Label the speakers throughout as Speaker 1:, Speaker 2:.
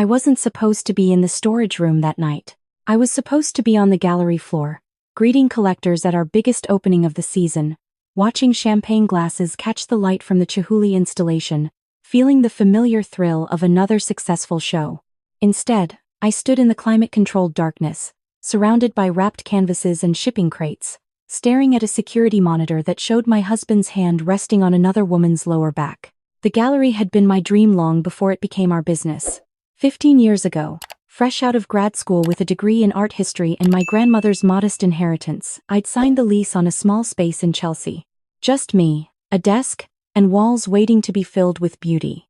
Speaker 1: I wasn't supposed to be in the storage room that night. I was supposed to be on the gallery floor, greeting collectors at our biggest opening of the season, watching champagne glasses catch the light from the Chihuly installation, feeling the familiar thrill of another successful show. Instead, I stood in the climate-controlled darkness, surrounded by wrapped canvases and shipping crates, staring at a security monitor that showed my husband's hand resting on another woman's lower back. The gallery had been my dream long before it became our business. 15 years ago, fresh out of grad school with a degree in art history and my grandmother's modest inheritance, I'd signed the lease on a small space in Chelsea. Just me, a desk, and walls waiting to be filled with beauty.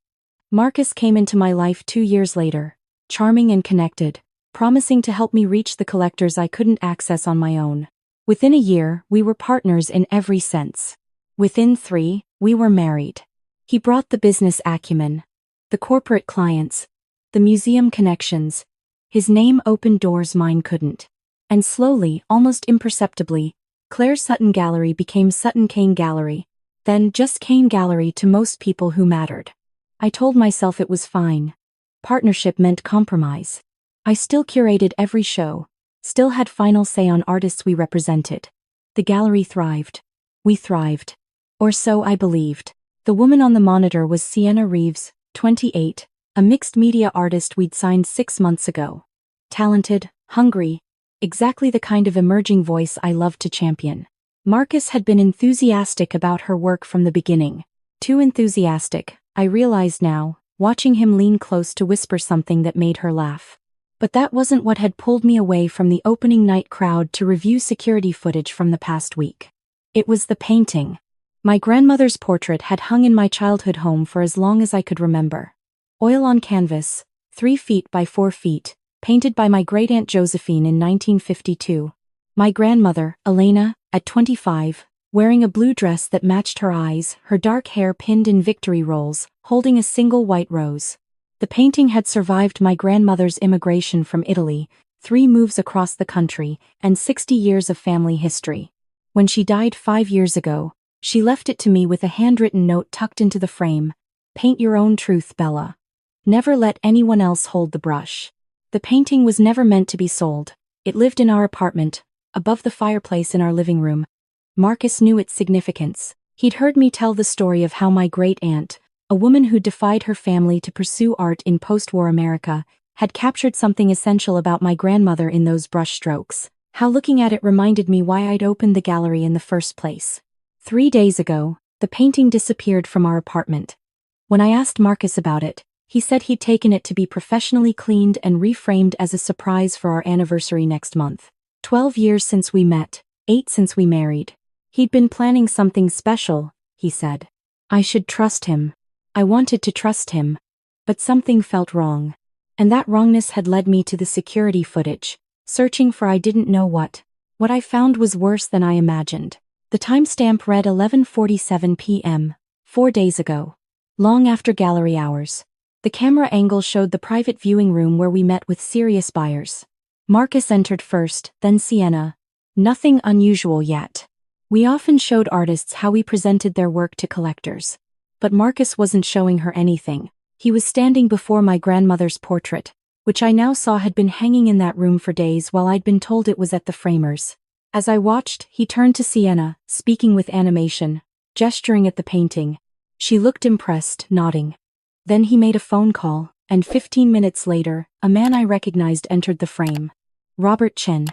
Speaker 1: Marcus came into my life 2 years later, charming and connected, promising to help me reach the collectors I couldn't access on my own. Within a year, we were partners in every sense. Within 3, we were married. He brought the business acumen, the corporate clients, the museum connections. His name opened doors mine couldn't. And slowly, almost imperceptibly, Claire Sutton Gallery became Sutton Kane Gallery, then just Kane Gallery to most people who mattered. I told myself it was fine. Partnership meant compromise. I still curated every show, still had final say on artists we represented. The gallery thrived. We thrived. Or so I believed. The woman on the monitor was Sienna Reeves, 28, a mixed media artist we'd signed 6 months ago. Talented, hungry, exactly the kind of emerging voice I loved to champion. Marcus had been enthusiastic about her work from the beginning. Too enthusiastic, I realized now, watching him lean close to whisper something that made her laugh. But that wasn't what had pulled me away from the opening night crowd to review security footage from the past week. It was the painting. My grandmother's portrait had hung in my childhood home for as long as I could remember. Oil on canvas, 3 feet by 4 feet, painted by my great-aunt Josephine in 1952. My grandmother, Elena, at 25, wearing a blue dress that matched her eyes, her dark hair pinned in victory rolls, holding a single white rose. The painting had survived my grandmother's immigration from Italy, 3 moves across the country, and 60 years of family history. When she died 5 years ago, she left it to me with a handwritten note tucked into the frame. Paint your own truth, Bella. Never let anyone else hold the brush. The painting was never meant to be sold. It lived in our apartment, above the fireplace in our living room. Marcus knew its significance. He'd heard me tell the story of how my great-aunt, a woman who defied her family to pursue art in post-war America, had captured something essential about my grandmother in those brushstrokes. How looking at it reminded me why I'd opened the gallery in the first place. 3 days ago, the painting disappeared from our apartment. When I asked Marcus about it, he said he'd taken it to be professionally cleaned and reframed as a surprise for our anniversary next month. 12 years since we met, 8 since we married. He'd been planning something special, he said. I should trust him. I wanted to trust him. But something felt wrong. And that wrongness had led me to the security footage, searching for I didn't know what. What I found was worse than I imagined. The timestamp read 11:47 p.m., 4 days ago. Long after gallery hours. The camera angle showed the private viewing room where we met with serious buyers. Marcus entered first, then Sienna. Nothing unusual yet. We often showed artists how we presented their work to collectors. But Marcus wasn't showing her anything. He was standing before my grandmother's portrait, which I now saw had been hanging in that room for days while I'd been told it was at the framers. As I watched, he turned to Sienna, speaking with animation, gesturing at the painting. She looked impressed, nodding. Then he made a phone call, and 15 minutes later, a man I recognized entered the frame. Robert Chen,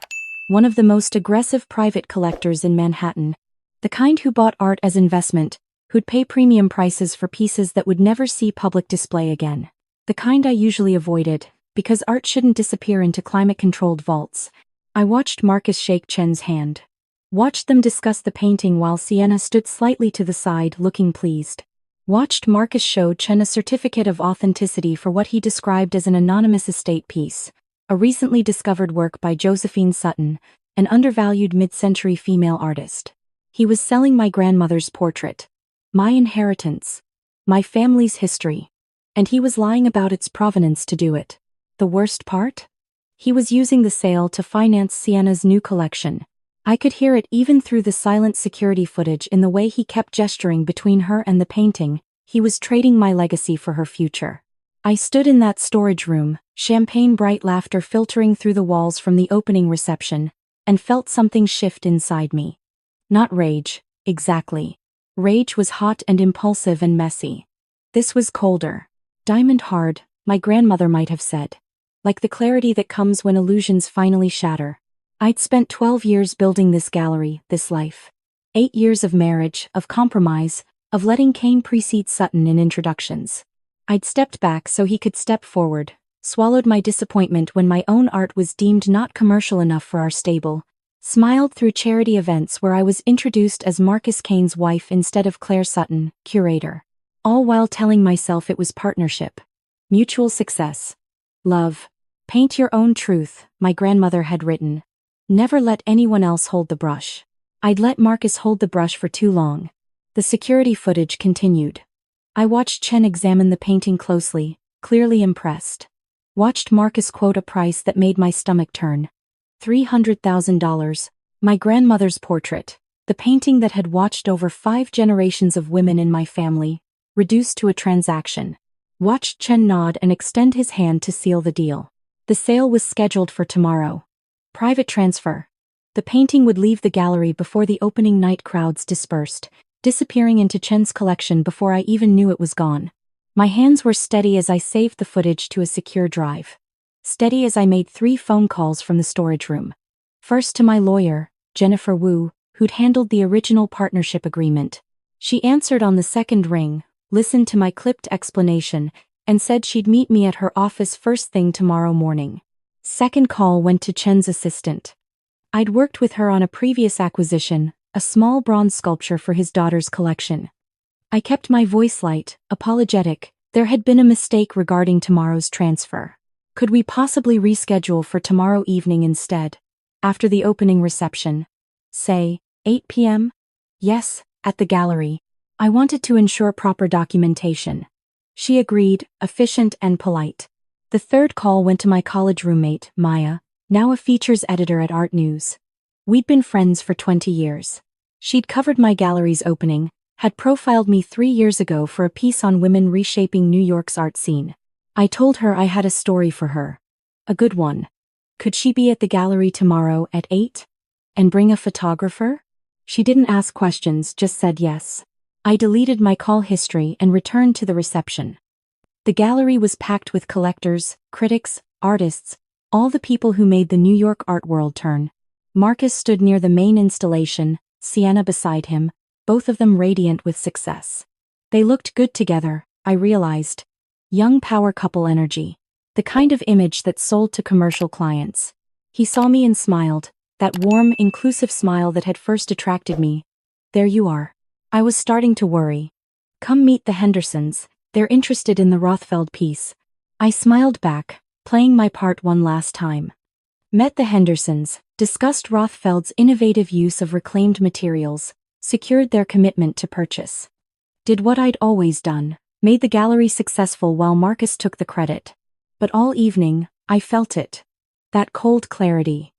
Speaker 1: one of the most aggressive private collectors in Manhattan, the kind who bought art as investment, who'd pay premium prices for pieces that would never see public display again. The kind I usually avoided, because art shouldn't disappear into climate-controlled vaults. I watched Marcus shake Chen's hand. Watched them discuss the painting while Sienna stood slightly to the side, looking pleased. Watched Marcus show Chen a certificate of authenticity for what he described as an anonymous estate piece, a recently discovered work by Josephine Sutton, an undervalued mid-century female artist. He was selling my grandmother's portrait. My inheritance. My family's history. And he was lying about its provenance to do it. The worst part? He was using the sale to finance Sienna's new collection. I could hear it even through the silent security footage in the way he kept gesturing between her and the painting. He was trading my legacy for her future. I stood in that storage room, champagne bright laughter filtering through the walls from the opening reception, and felt something shift inside me. Not rage, exactly. Rage was hot and impulsive and messy. This was colder. Diamond hard, my grandmother might have said. Like the clarity that comes when illusions finally shatter. I'd spent 12 years building this gallery, this life. 8 years of marriage, of compromise, of letting Kane precede Sutton in introductions. I'd stepped back so he could step forward, swallowed my disappointment when my own art was deemed not commercial enough for our stable, smiled through charity events where I was introduced as Marcus Kane's wife instead of Claire Sutton, curator. All while telling myself it was partnership. Mutual success. Love. Paint your own truth, my grandmother had written. Never let anyone else hold the brush. I'd let Marcus hold the brush for too long. The security footage continued. I watched Chen examine the painting closely, clearly impressed. Watched Marcus quote a price that made my stomach turn. $300,000, my grandmother's portrait, the painting that had watched over 5 generations of women in my family, reduced to a transaction. Watched Chen nod and extend his hand to seal the deal. The sale was scheduled for tomorrow. Private transfer. The painting would leave the gallery before the opening night crowds dispersed, disappearing into Chen's collection before I even knew it was gone. My hands were steady as I saved the footage to a secure drive. Steady as I made 3 phone calls from the storage room. First to my lawyer, Jennifer Wu, who'd handled the original partnership agreement. She answered on the second ring, listened to my clipped explanation, and said she'd meet me at her office first thing tomorrow morning. Second call went to Chen's assistant. I'd worked with her on a previous acquisition, a small bronze sculpture for his daughter's collection. I kept my voice light, apologetic. There had been a mistake regarding tomorrow's transfer. Could we possibly reschedule for tomorrow evening instead? After the opening reception? Say, 8 p.m.? Yes, at the gallery. I wanted to ensure proper documentation. She agreed, efficient and polite. The third call went to my college roommate, Maya, now a features editor at Art News. We'd been friends for 20 years. She'd covered my gallery's opening, had profiled me 3 years ago for a piece on women reshaping New York's art scene. I told her I had a story for her. A good one. Could she be at the gallery tomorrow at 8? And bring a photographer? She didn't ask questions, just said yes. I deleted my call history and returned to the reception. The gallery was packed with collectors, critics, artists, all the people who made the New York art world turn. Marcus stood near the main installation, Sienna beside him, both of them radiant with success. They looked good together, I realized. Young power couple energy. The kind of image that sold to commercial clients. He saw me and smiled, that warm, inclusive smile that had first attracted me. There you are. I was starting to worry. Come meet the Hendersons, they're interested in the Rothfeld piece. I smiled back, playing my part one last time. Met the Hendersons, discussed Rothfeld's innovative use of reclaimed materials, secured their commitment to purchase. Did what I'd always done, made the gallery successful while Marcus took the credit. But all evening, I felt it. That cold clarity.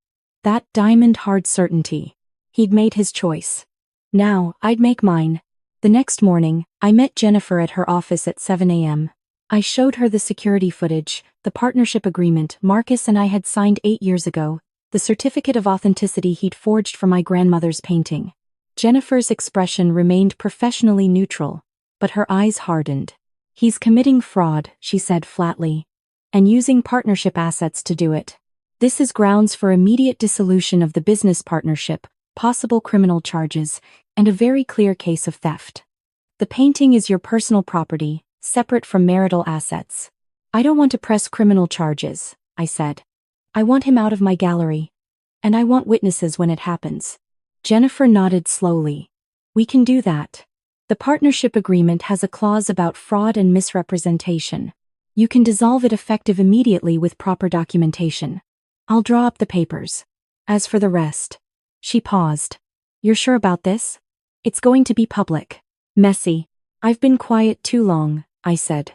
Speaker 1: That diamond-hard certainty. He'd made his choice. Now, I'd make mine. The next morning, I met Jennifer at her office at 7 a.m. I showed her the security footage, the partnership agreement Marcus and I had signed 8 years ago, the certificate of authenticity he'd forged for my grandmother's painting. Jennifer's expression remained professionally neutral, but her eyes hardened. He's committing fraud, she said flatly. And using partnership assets to do it. This is grounds for immediate dissolution of the business partnership, possible criminal charges, and a very clear case of theft. The painting is your personal property, separate from marital assets. I don't want to press criminal charges, I said. I want him out of my gallery. And I want witnesses when it happens. Jennifer nodded slowly. We can do that. The partnership agreement has a clause about fraud and misrepresentation. You can dissolve it effective immediately with proper documentation. I'll draw up the papers. As for the rest. She paused. You're sure about this? It's going to be public. Messy. I've been quiet too long, I said.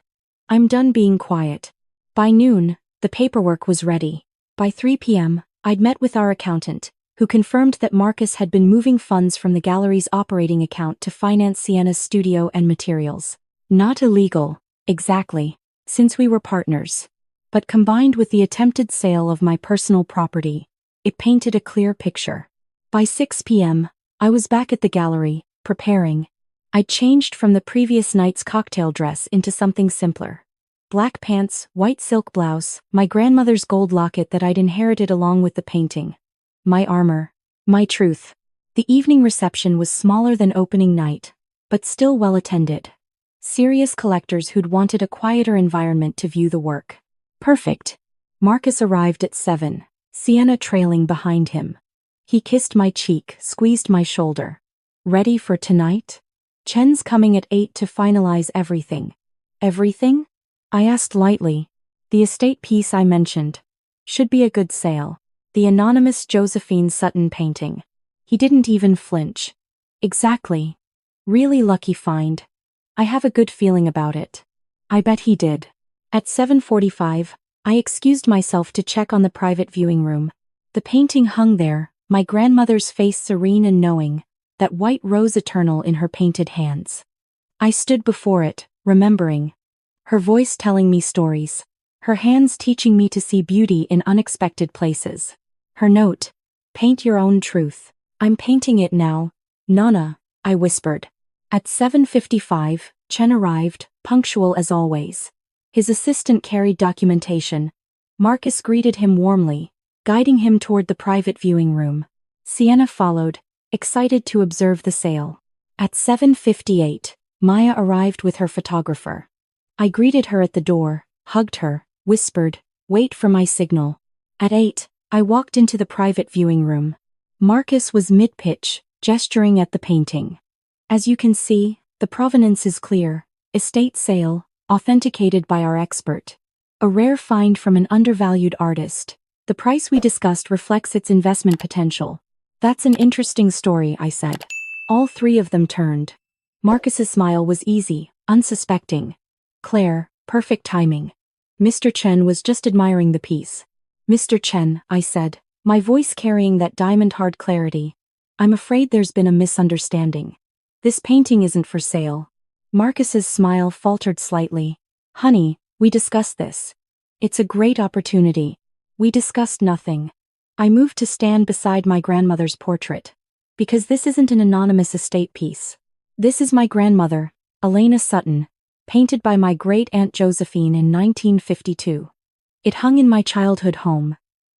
Speaker 1: I'm done being quiet. By noon, the paperwork was ready. By 3 p.m., I'd met with our accountant, who confirmed that Marcus had been moving funds from the gallery's operating account to finance Sienna's studio and materials. Not illegal, exactly, since we were partners. but combined with the attempted sale of my personal property, it painted a clear picture. By 6 p.m., I was back at the gallery, preparing. I'd changed from the previous night's cocktail dress into something simpler. Black pants, white silk blouse, my grandmother's gold locket that I'd inherited along with the painting. My armor. My truth. The evening reception was smaller than opening night, but still well attended. Serious collectors who'd wanted a quieter environment to view the work. Perfect. Marcus arrived at 7, Sienna trailing behind him. He kissed my cheek, squeezed my shoulder. Ready for tonight? Chen's coming at 8 to finalize everything. Everything? I asked lightly. The estate piece I mentioned. Should be a good sale. The anonymous Josephine Sutton painting. He didn't even flinch. Exactly. Really lucky find. I have a good feeling about it. I bet he did. At 7:45, I excused myself to check on the private viewing room. The painting hung there, my grandmother's face serene and knowing, that white rose eternal in her painted hands. I stood before it, remembering. Her voice telling me stories. Her hands teaching me to see beauty in unexpected places. Her note, paint your own truth. I'm painting it now, Nana, I whispered. At 7:55, Chen arrived, punctual as always. His assistant carried documentation. Marcus greeted him warmly, guiding him toward the private viewing room. Sienna followed, excited to observe the sale. At 7:58, Maya arrived with her photographer. I greeted her at the door, hugged her, whispered, wait for my signal. At 8, I walked into the private viewing room. Marcus was mid-pitch, gesturing at the painting. As you can see, the provenance is clear. Estate sale, authenticated by our expert. A rare find from an undervalued artist. The price we discussed reflects its investment potential. That's an interesting story, I said. All three of them turned. Marcus's smile was easy, unsuspecting. Claire, perfect timing. Mr. Chen was just admiring the piece. Mr. Chen, I said, my voice carrying that diamond-hard clarity. I'm afraid there's been a misunderstanding. This painting isn't for sale. Marcus's smile faltered slightly. Honey, we discussed this. It's a great opportunity. We discussed nothing. I moved to stand beside my grandmother's portrait. Because this isn't an anonymous estate piece. This is my grandmother, Elena Sutton, painted by my great-aunt Josephine in 1952. It hung in my childhood home.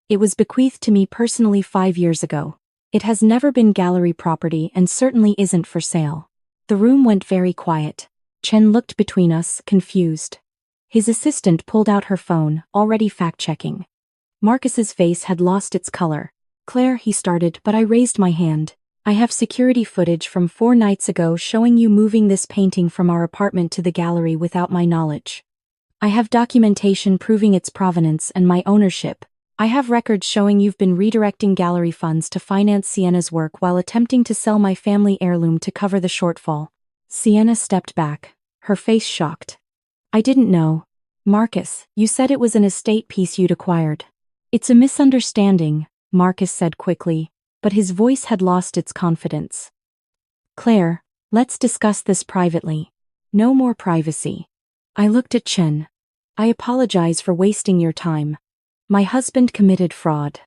Speaker 1: It was bequeathed to me personally 5 years ago. It has never been gallery property and certainly isn't for sale. The room went very quiet. Chen looked between us, confused. His assistant pulled out her phone, already fact-checking. Marcus's face had lost its color. Claire, he started, but I raised my hand. I have security footage from 4 nights ago showing you moving this painting from our apartment to the gallery without my knowledge. I have documentation proving its provenance and my ownership. I have records showing you've been redirecting gallery funds to finance Sienna's work while attempting to sell my family heirloom to cover the shortfall. Sienna stepped back, her face shocked. I didn't know. Marcus, you said it was an estate piece you'd acquired. It's a misunderstanding, Marcus said quickly, but his voice had lost its confidence. Claire, let's discuss this privately. No more privacy. I looked at Chen. I apologize for wasting your time. My husband committed fraud.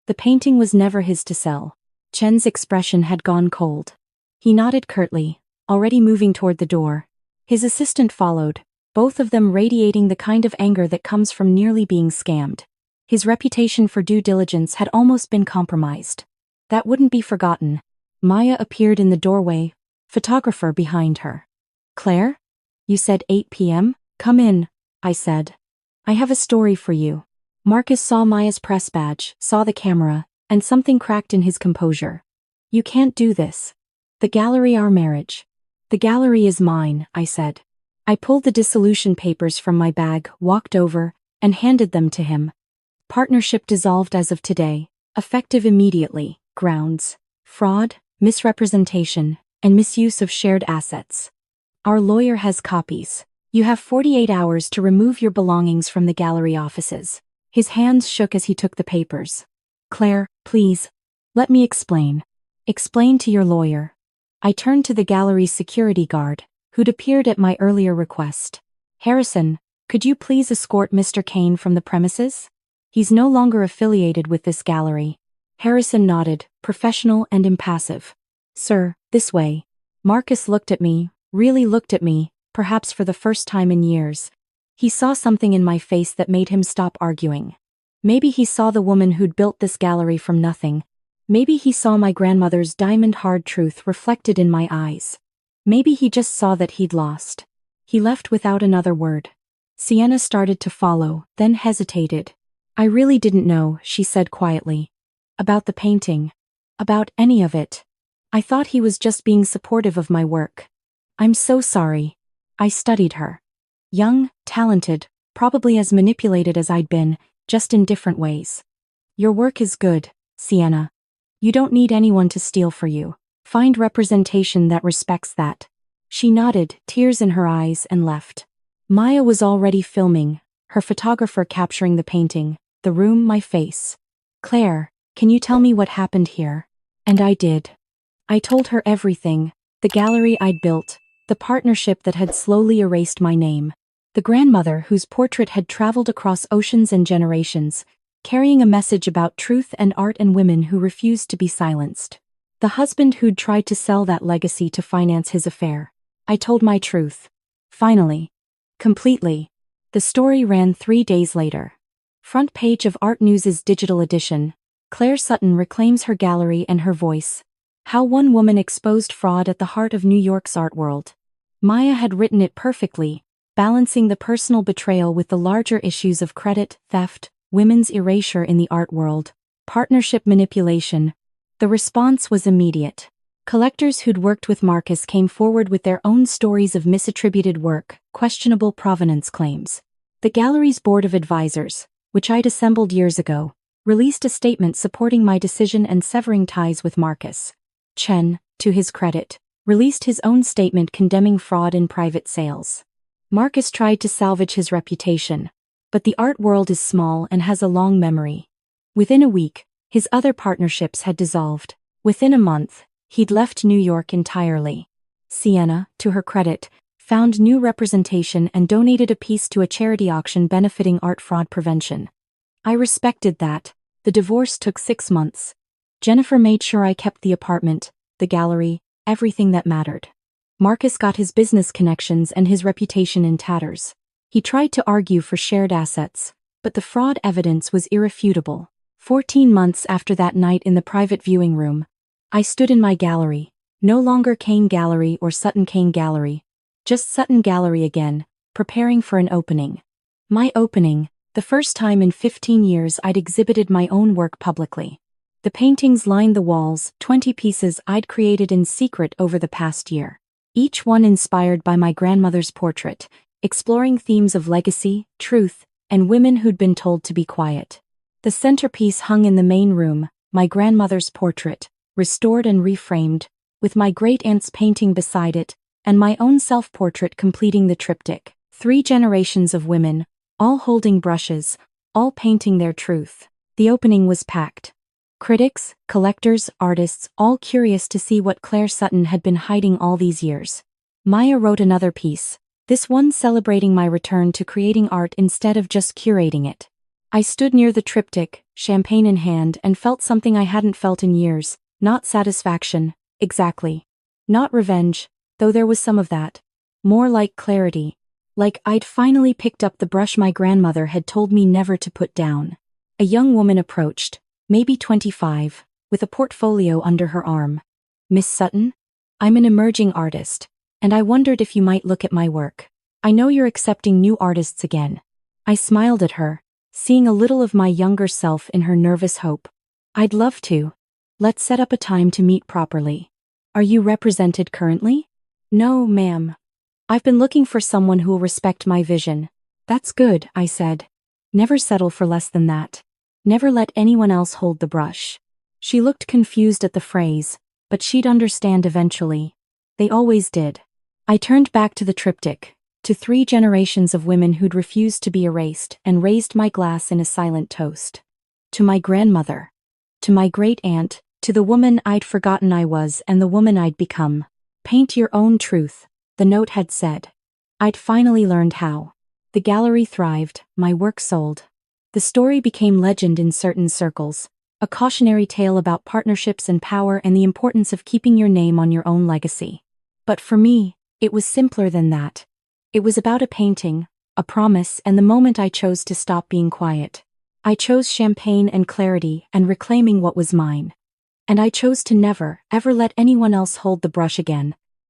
Speaker 1: The painting was never his to sell. Chen's expression had gone cold. He nodded curtly, already moving toward the door. His assistant followed, both of them radiating the kind of anger that comes from nearly being scammed. His reputation for due diligence had almost been compromised. That wouldn't be forgotten. Maya appeared in the doorway, photographer behind her. Claire? You said 8 p.m.? Come in, I said. I have a story for you. Marcus saw Maya's press badge, saw the camera, and something cracked in his composure. You can't do this. The gallery, our marriage. The gallery is mine, I said. I pulled the dissolution papers from my bag, walked over, and handed them to him. Partnership dissolved as of today, effective immediately. Grounds: fraud, misrepresentation, and misuse of shared assets. Our lawyer has copies. You have 48 hours to remove your belongings from the gallery offices. His hands shook as he took the papers. Claire, please. Let me explain. Explain to your lawyer. I turned to the gallery's security guard, who'd appeared at my earlier request. Harrison, Could you please escort Mr. Kane from the premises? He's no longer affiliated with this gallery. Harrison nodded, professional and impassive. Sir, this way. Marcus looked at me, really looked at me, perhaps for the first time in years. He saw something in my face that made him stop arguing. Maybe he saw the woman who'd built this gallery from nothing. Maybe he saw my grandmother's diamond-hard truth reflected in my eyes. Maybe he just saw that he'd lost. He left without another word. Sienna started to follow, then hesitated. I really didn't know, she said quietly. About the painting. About any of it. I thought he was just being supportive of my work. I'm so sorry. I studied her. Young, talented, probably as manipulated as I'd been, just in different ways. Your work is good, Sienna. You don't need anyone to steal for you. Find representation that respects that. She nodded, tears in her eyes, and left. Maya was already filming, her photographer capturing the painting, the room, my face. Claire, can you tell me what happened here? And I did. I told her everything, the gallery I'd built, the partnership that had slowly erased my name, the grandmother whose portrait had traveled across oceans and generations, carrying a message about truth and art and women who refused to be silenced. The husband who'd tried to sell that legacy to finance his affair. I told my truth. Finally. Completely. The story ran 3 days later. Front page of Art News's digital edition. Claire Sutton reclaims her gallery and her voice. How one woman exposed fraud at the heart of New York's art world. Maya had written it perfectly, balancing the personal betrayal with the larger issues of credit, theft, women's erasure in the art world, partnership manipulation. The response was immediate. Collectors who'd worked with Marcus came forward with their own stories of misattributed work, questionable provenance claims. The gallery's board of advisors, which I'd assembled years ago, released a statement supporting my decision and severing ties with Marcus. Chen, to his credit, released his own statement condemning fraud in private sales. Marcus tried to salvage his reputation, but the art world is small and has a long memory. Within a week, his other partnerships had dissolved. Within a month, he'd left New York entirely. Sienna, to her credit, found new representation and donated a piece to a charity auction benefiting art fraud prevention. I respected that. The divorce took 6 months. Jennifer made sure I kept the apartment, the gallery, everything that mattered. Marcus got his business connections and his reputation in tatters. He tried to argue for shared assets, but the fraud evidence was irrefutable. 14 months after that night in the private viewing room, I stood in my gallery, no longer Kane Gallery or Sutton Kane Gallery, just Sutton Gallery again, preparing for an opening. My opening, the first time in 15 years I'd exhibited my own work publicly. The paintings lined the walls, 20 pieces I'd created in secret over the past year. Each one inspired by my grandmother's portrait, exploring themes of legacy, truth, and women who'd been told to be quiet. The centerpiece hung in the main room, my grandmother's portrait, restored and reframed, with my great-aunt's painting beside it, and my own self-portrait completing the triptych. 3 generations of women, all holding brushes, all painting their truth. The opening was packed. Critics, collectors, artists, all curious to see what Claire Sutton had been hiding all these years. Maya wrote another piece, this one celebrating my return to creating art instead of just curating it. I stood near the triptych, champagne in hand, and felt something I hadn't felt in years, not satisfaction, exactly. Not revenge, though there was some of that. More like clarity. Like I'd finally picked up the brush my grandmother had told me never to put down. A young woman approached, maybe 25, with a portfolio under her arm. Miss Sutton? I'm an emerging artist, and I wondered if you might look at my work. I know you're accepting new artists again. I smiled at her, seeing a little of my younger self in her nervous hope. I'd love to. Let's set up a time to meet properly. Are you represented currently? No, ma'am. I've been looking for someone who'll respect my vision. That's good, I said. Never settle for less than that. Never let anyone else hold the brush. She looked confused at the phrase, but she'd understand eventually. They always did. I turned back to the triptych, to 3 generations of women who'd refused to be erased, and raised my glass in a silent toast. To my grandmother. To my great-aunt, to the woman I'd forgotten I was and the woman I'd become. Paint your own truth, the note had said. I'd finally learned how. The gallery thrived, my work sold. The story became legend in certain circles, a cautionary tale about partnerships and power and the importance of keeping your name on your own legacy. But for me, it was simpler than that. It was about a painting, a promise, and the moment I chose to stop being quiet. I chose champagne and clarity and reclaiming what was mine. And I chose to never, ever let anyone else hold the brush again.